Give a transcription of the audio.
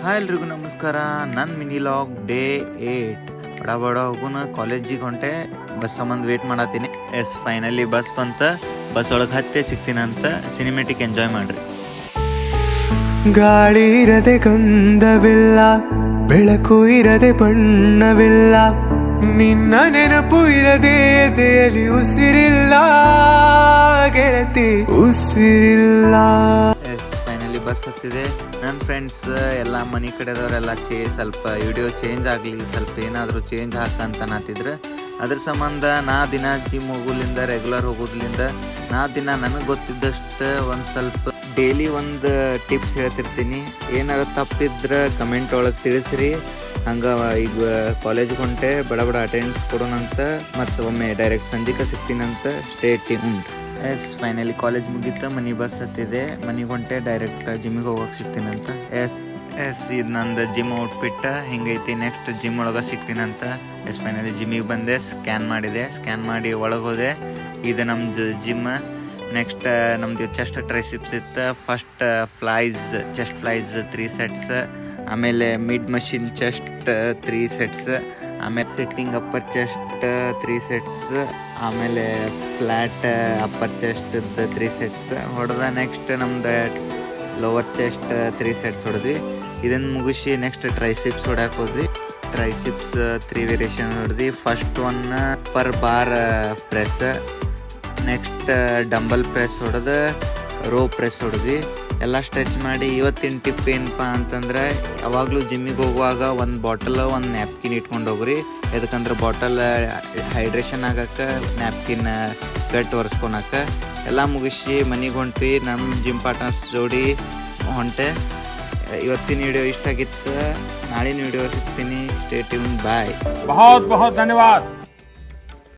Hi ಎಲ್ರಿಗೂ ನಮಸ್ಕಾರ. ನನ್ನ ಮಿನಿ ಲಾಗ್ ಡೇ 8 ಬಡ ಹೋಗುನ ಕಾಲೇಜಿಗೆ ಹೊಂಟೆ. ಬಸ್ ಸಂಬಂಧ ವೇಟ್ ಮಾಡತ್ತೀನಿ. ಫೈನಲಿ ಬಸ್ ಬಂತ. ಬಸ್ ಒಳಗೆ ಹತ್ತೆ ಸಿಗ್ತೀನಂತ. ಸಿನಿಮೆಟಿಕ್ ಎಂಜಾಯ್ ಮಾಡ್ರಿ. ಗಾಳಿ ಇರದೆ ಗಂಧವಿಲ್ಲ, ಬೆಳಕು ಇರದೆ ಬಣ್ಣವಿಲ್ಲ, ನಿನ್ನ ನೆನಪು ಇರದೆ ಎದೆಯಲ್ಲಿ ಉಸಿರಿಲ್ಲ ಗೆಳತಿ, ಉಸಿರಿಲ್ಲ. Finally bus ಹತ್ತಿದೆ. ನನ್ನ ಫ್ರೆಂಡ್ಸ್ ಎಲ್ಲ ಮನೆ ಕಡೆದವರೆಲ್ಲ ಸ್ವಲ್ಪ ವಿಡಿಯೋ ಚೇಂಜ್ ಆಗಲಿ, ಸ್ವಲ್ಪ ಏನಾದರೂ ಚೇಂಜ್ ಹಾಕಂತ ನಾತಿದ್ರು. ಅದ್ರ ಸಂಬಂಧ ನಾ ದಿನ ಜಿಮ್ ಹೋಗೋದ್ರಿಂದ, ರೆಗ್ಯುಲರ್ ಹೋಗೋದ್ರಿಂದ ನನಗೆ ಗೊತ್ತಿದ್ದಷ್ಟು ಒಂದು ಸ್ವಲ್ಪ ಡೈಲಿ ಒಂದು ಟಿಪ್ಸ್ ಹೇಳ್ತಿರ್ತೀನಿ. ಏನಾರು ತಪ್ಪಿದ್ರೆ ಕಮೆಂಟ್ ಒಳಗೆ ತಿಳಿಸ್ರಿ. ಹಂಗೆ ಈಗ ಕಾಲೇಜ್ಗೆ ಹೊಂಟೆ, ಬಡ ಅಟೆಂಡೆನ್ಸ್ ಕೊಡೋಣಂತ, ಮತ್ತು ಒಮ್ಮೆ ಡೈರೆಕ್ಟ್ ಸಂಜಿಕ ಸಿಗ್ತೀನಂತ. Stay tuned. ಫೈನಲಿ ಕಾಲೇಜ್ ಮುಗೀತು, ಮನೆ ಬಸ್ ಹತ್ತಿದೆ. ಮನೆಗೆ ಹೊಂಟೆ, ಡೈರೆಕ್ಟ್ ಜಿಮ್ಮಿಗೆ ಹೋಗೋಕೆ ಸಿಗ್ತೀನಂತ. ಇದು ನಂದು ಜಿಮ್ ಔಟ್ಫಿಟ್ ಹಿಂಗೈತಿ. ನೆಕ್ಸ್ಟ್ ಜಿಮ್ ಒಳಗೆ ಸಿಗ್ತೀನಂತ. ಫೈನಲಿ ಜಿಮ್ಮಿಗೆ ಬಂದೆ, ಸ್ಕ್ಯಾನ್ ಮಾಡಿ ಒಳಗೆ ಹೋದೆ. ಇದು ನಮ್ದು ಜಿಮ್. ನೆಕ್ಸ್ಟ್ ನಮ್ದು ಚೆಸ್ಟ್ ಟ್ರೈಸಿಪ್ಸ್ ಇತ್ತು. ಫಸ್ಟ್ ಚೆಸ್ಟ್ ಫ್ಲೈಸ್ 3 ಸೆಟ್ಸ್, ಆಮೇಲೆ ಮಿಡ್ ಮಷಿನ್ ಚೆಸ್ಟ್ 3 ಸೆಟ್ಸ್, ಆಮೇಲೆ ಸಿಟ್ಟಿಂಗ್ ಅಪ್ಪರ್ ಚೆಸ್ಟ್ 3 ಸೆಟ್ಸ್, ಆಮೇಲೆ ಫ್ಲ್ಯಾಟ್ ಅಪ್ಪರ್ ಚೆಸ್ಟ್ 3 ಸೆಟ್ಸ್ ಹೊಡೆದ. ನೆಕ್ಸ್ಟ್ ನಮ್ದು ಲೋವರ್ ಚೆಸ್ಟ್ 3 ಸೆಟ್ಸ್ ಹೊಡೆದ್ವಿ. ಇದನ್ನು ಮುಗಿಸಿ ನೆಕ್ಸ್ಟ್ ಟ್ರೈಸಿಪ್ಸ್ ಹೊಡ್ಯಾಕೆ ಹೋದ್ವಿ. ಟ್ರೈಸಿಪ್ಸ್ 3 ವೇರಿಯೇಷನ್ ಹೊಡೆದ್ವಿ. First one per bar press, next dumbbell press ಹೊಡೆದು ರೋ ಪ್ರೆಸ್ ಹೊಡೆದ್ವಿ. ಎಲ್ಲ ಸ್ಟ್ರೆಚ್ ಮಾಡಿ. ಇವತ್ತಿನ ಟಿಪ್ ಏನಪ್ಪ ಅಂತಂದ್ರೆ, ಯಾವಾಗಲೂ ಜಿಮ್ಮಿಗೆ ಹೋಗುವಾಗ ಒಂದು ಬಾಟಲ್, ಒಂದು ನ್ಯಾಪ್ಕಿನ್ ಇಟ್ಕೊಂಡು ಹೋಗ್ರಿ. ಯಾಕಂದ್ರೆ ಬಾಟಲ್ ಹೈಡ್ರೇಷನ್ ಆಗಕ್ಕೆ, ನ್ಯಾಪ್ಕಿನ್ ಸ್ವೆಟ್ ಒರೆಸ್ಕೊಳಕ್ಕೆ. ಎಲ್ಲ ಮುಗಿಸಿ ಮನೆಗೆ ಹೊಂಟ್ವಿ. ನಮ್ಮ ಜಿಮ್ ಪಾರ್ಟ್ನರ್ಸ್ ಜೋಡಿ ಹೊಂಟೆ. ಇವತ್ತಿನ ವಿಡಿಯೋ ಇಷ್ಟ ಆಗಿತ್ತು. ನಾಳಿನ ವಿಡಿಯೋ ಸಿಗ್ತೀನಿ. Stay tune. ಬಾಯ್. बहुत बहुत धन्यवाद.